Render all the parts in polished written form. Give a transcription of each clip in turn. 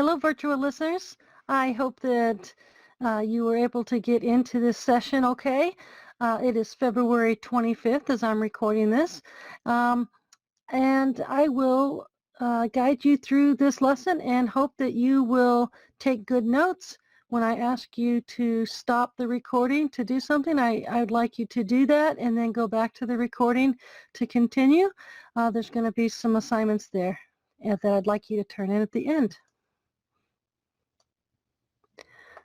Hello, virtual listeners. I hope that you were able to get into this session okay. It is February 25th as I'm recording this, and I will guide you through this lesson and hope that you will take good notes. When I ask you to stop the recording to do something, I'd like you to do that and then go back to the recording to continue. There's going to be some assignments there that I'd like you to turn in at the end.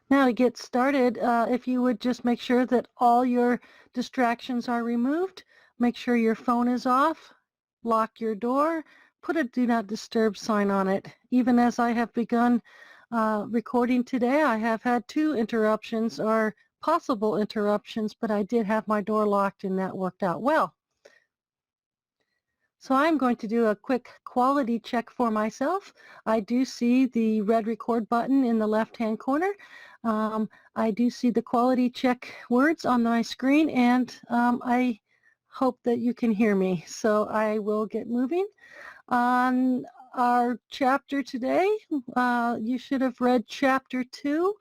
Now to get started, if you would just make sure that all your distractions are removed, make sure your phone is off, lock your door, put a do not disturb sign on it. Even as I have begun recording today, I have had 2 interruptions or possible interruptions, but I did have my door locked and that worked out well. So I'm going to do a quick quality check for myself. I do see the red record button in the left-hand corner. I do see the quality check words on my screen, and I hope that you can hear me. So I will get moving. On our chapter today, you should have read chapter 2,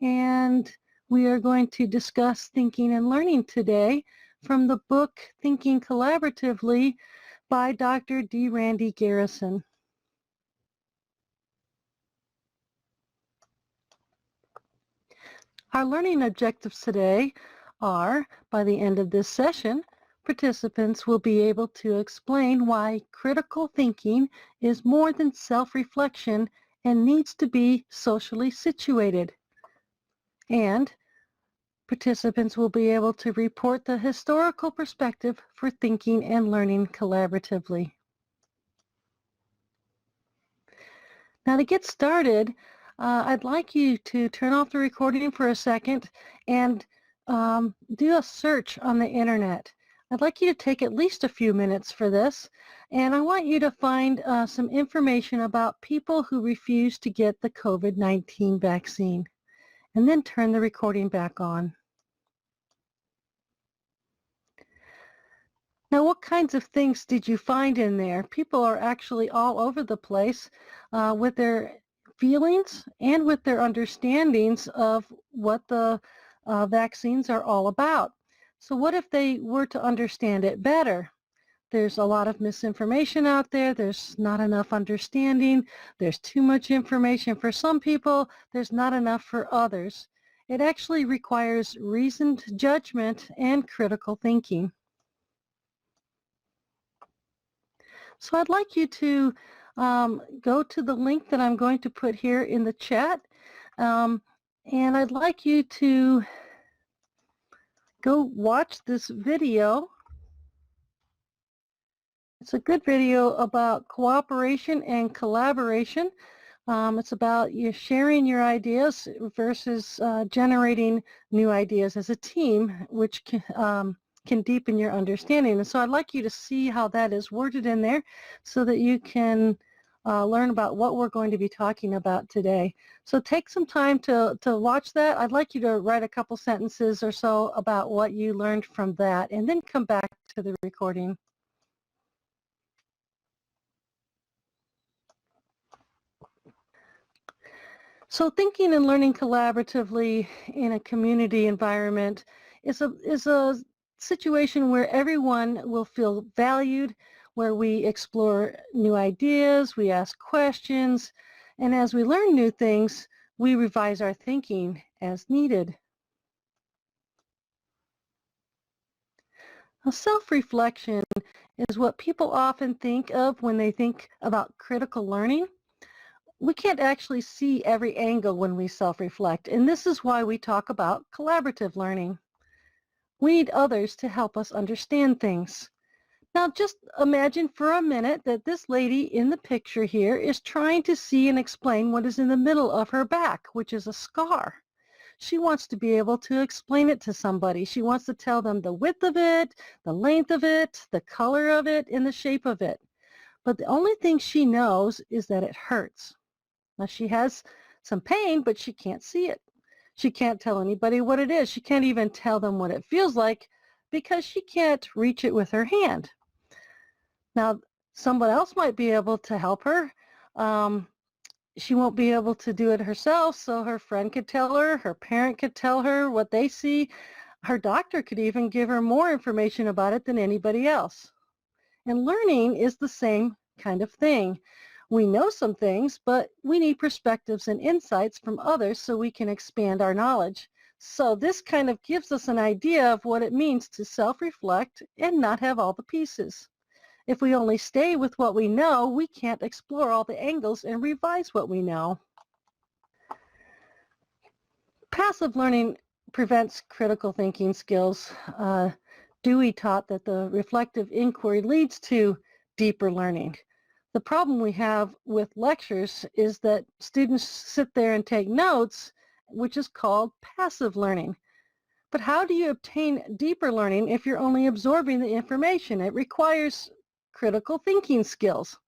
and we are going to discuss thinking and learning today from the book Thinking Collaboratively by Dr. D. Randy Garrison. Our learning objectives today are, by the end of this session, participants will be able to explain why critical thinking is more than self-reflection and needs to be socially situated. And participants will be able to report the historical perspective for thinking and learning collaboratively. Now to get started, I'd like you to turn off the recording for a second and do a search on the internet. I'd like you to take at least a few minutes for this, and I want you to find some information about people who refuse to get the COVID-19 vaccine, and then turn the recording back on. Now, what kinds of things did you find in there? People are actually all over the place with their feelings and with their understandings of what the vaccines are all about. So what if they were to understand it better? There's a lot of misinformation out there. There's not enough understanding. There's too much information for some people. There's not enough for others. It actually requires reasoned judgment and critical thinking. So I'd like you to go to the link that I'm going to put here in the chat, and I'd like you to go watch this video. It's a good video about cooperation and collaboration. It's about you sharing your ideas versus generating new ideas as a team, which can deepen your understanding. And so I'd like you to see how that is worded in there so that you can learn about what we're going to be talking about today. So take some time to watch that. I'd like you to write a couple sentences or so about what you learned from that, and then come back to the recording. So thinking and learning collaboratively in a community environment is a situation where everyone will feel valued, where we explore new ideas, we ask questions, and as we learn new things, we revise our thinking as needed. Now, self-reflection is what people often think of when they think about critical learning. We can't actually see every angle when we self-reflect, and this is why we talk about collaborative learning. We need others to help us understand things. Now just imagine for a minute that this lady in the picture here is trying to see and explain what is in the middle of her back, which is a scar. She wants to be able to explain it to somebody. She wants to tell them the width of it, the length of it, the color of it, and the shape of it. But the only thing she knows is that it hurts. Now she has some pain, but she can't see it. She can't tell anybody what it is. She can't even tell them what it feels like because she can't reach it with her hand. Now, someone else might be able to help her. she won't be able to do it herself, so her friend could tell her, her parent could tell her what they see. Her doctor could even give her more information about it than anybody else. And learning is the same kind of thing. We know some things, but we need perspectives and insights from others so we can expand our knowledge. So this kind of gives us an idea of what it means to self-reflect and not have all the pieces. If we only stay with what we know, we can't explore all the angles and revise what we know. Passive learning prevents critical thinking skills. Dewey taught that the reflective inquiry leads to deeper learning. The problem we have with lectures is that students sit there and take notes, which is called passive learning. But how do you obtain deeper learning if you're only absorbing the information? It requires critical thinking skills.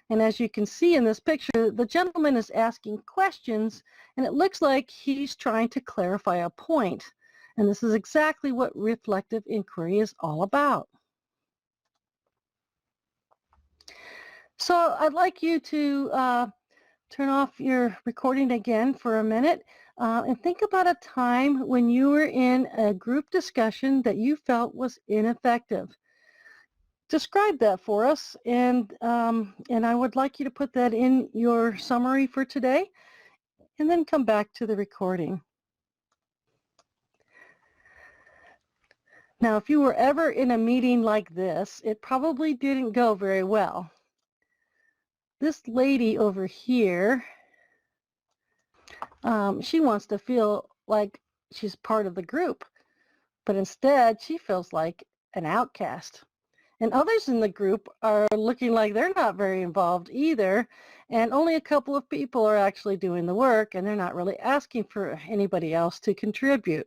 And as you can see in this picture, the gentleman is asking questions, and it looks like he's trying to clarify a point. And this is exactly what reflective inquiry is all about. So I'd like you to turn off your recording again for a minute and think about a time when you were in a group discussion that you felt was ineffective. Describe that for us, and I would like you to put that in your summary for today, and then come back to the recording. Now, if you were ever in a meeting like this, it probably didn't go very well. This lady over here, she wants to feel like she's part of the group, but instead she feels like an outcast. And others in the group are looking like they're not very involved either, and only a couple of people are actually doing the work, and they're not really asking for anybody else to contribute.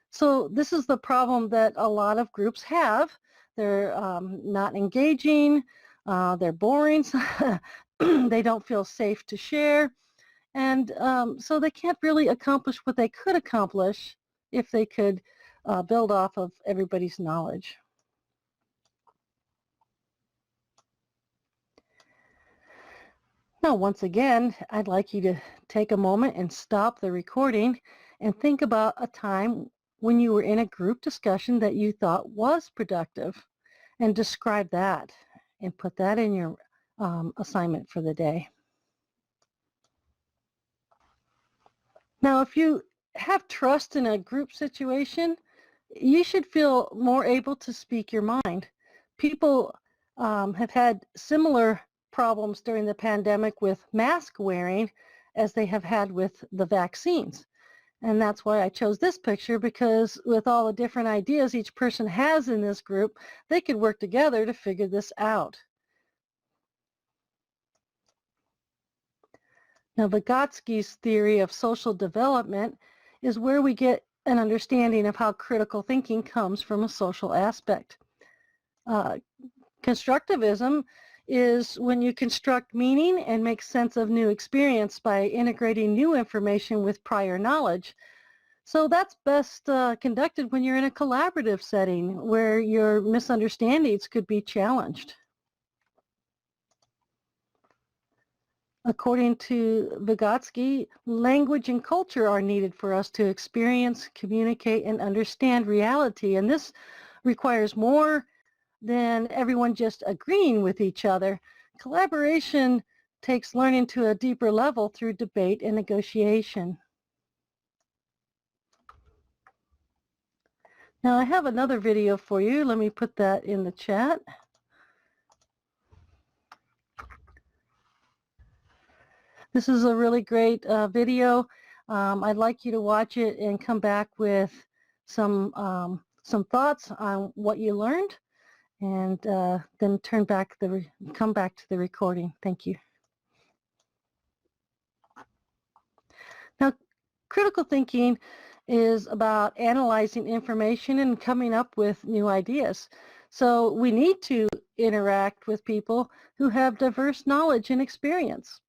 So this is the problem that a lot of groups have. They're not engaging, they're boring, they don't feel safe to share, and so they can't really accomplish what they could accomplish if they could build off of everybody's knowledge. Now, once again, I'd like you to take a moment and stop the recording and think about a time when you were in a group discussion that you thought was productive, and describe that and put that in your assignment for the day. Now, if you have trust in a group situation, you should feel more able to speak your mind. People have had similar problems during the pandemic with mask wearing as they have had with the vaccines. And that's why I chose this picture, because with all the different ideas each person has in this group, they could work together to figure this out. Now, Vygotsky's theory of social development is where we get an understanding of how critical thinking comes from a social aspect. Constructivism is when you construct meaning and make sense of new experience by integrating new information with prior knowledge. So that's best conducted when you're in a collaborative setting where your misunderstandings could be challenged. According to Vygotsky, language and culture are needed for us to experience, communicate, and understand reality, and this requires more than everyone just agreeing with each other. Collaboration takes learning to a deeper level through debate and negotiation. Now, I have another video for you. Let me put that in the chat. This is a really great video. I'd like you to watch it and come back with some thoughts on what you learned, and then come back to the recording. Thank you. Now, critical thinking is about analyzing information and coming up with new ideas. So we need to interact with people who have diverse knowledge and experience.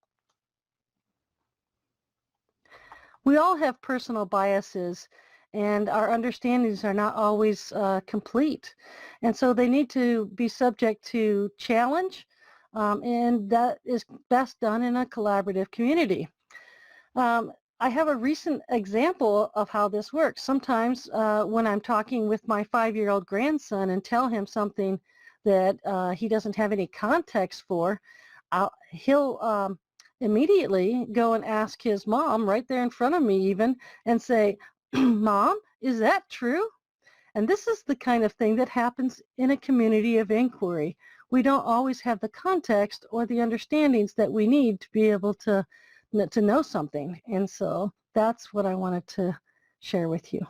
We all have personal biases, and our understandings are not always complete. And so they need to be subject to challenge, and that is best done in a collaborative community. I have a recent example of how this works. Sometimes when I'm talking with my 5-year-old grandson and tell him something that he doesn't have any context for, he'll immediately go and ask his mom right there in front of me even and say, Mom, is that true? And this is the kind of thing that happens in a community of inquiry. We don't always have the context or the understandings that we need to be able to know something. And so that's what I wanted to share with you.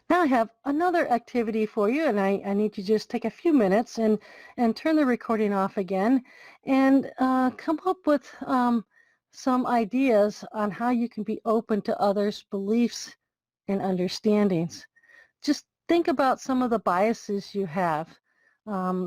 Now I have another activity for you, and I need to just take a few minutes and turn the recording off again and come up with some ideas on how you can be open to others' beliefs and understandings. Just think about some of the biases you have,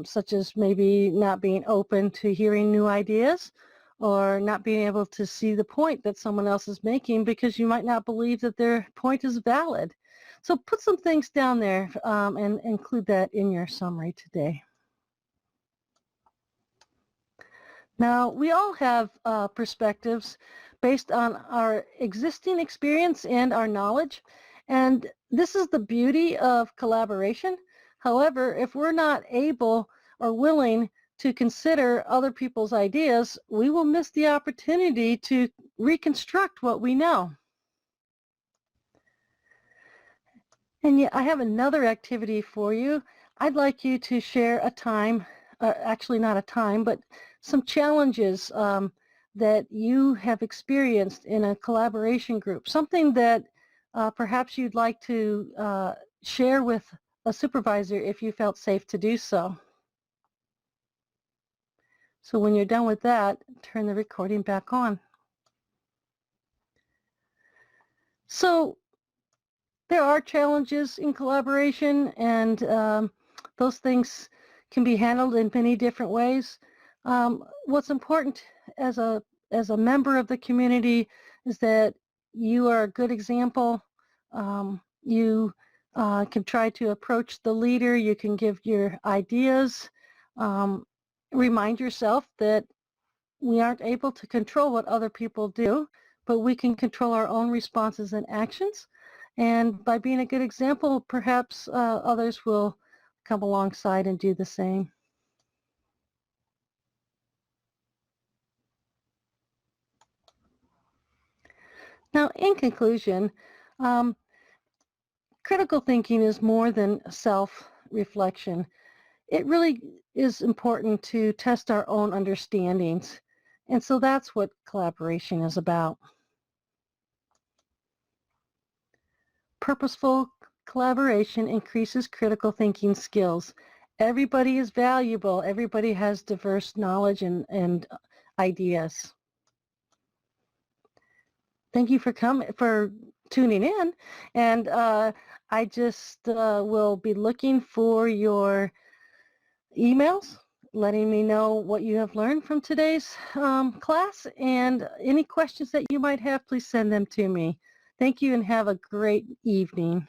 such as maybe not being open to hearing new ideas or not being able to see the point that someone else is making because you might not believe that their point is valid. So put some things down there and include that in your summary today. Now, we all have perspectives based on our existing experience and our knowledge, and this is the beauty of collaboration. However, if we're not able or willing to consider other people's ideas, we will miss the opportunity to reconstruct what we know. And yet, I have another activity for you. I'd like you to share a time, actually not a time, but some challenges that you have experienced in a collaboration group, something that perhaps you'd like to share with a supervisor if you felt safe to do so. So when you're done with that, turn the recording back on. So there are challenges in collaboration, and those things can be handled in many different ways. What's important as a member of the community is that you are a good example. You can try to approach the leader. You can give your ideas. Remind yourself that we aren't able to control what other people do, but we can control our own responses and actions. And by being a good example, perhaps others will come alongside and do the same. Now, in conclusion, critical thinking is more than self-reflection. It really is important to test our own understandings. And so that's what collaboration is about. Purposeful collaboration increases critical thinking skills. Everybody is valuable. Everybody has diverse knowledge and ideas. Thank you for tuning in, and I just will be looking for your emails letting me know what you have learned from today's class, and any questions that you might have, please send them to me. Thank you and have a great evening.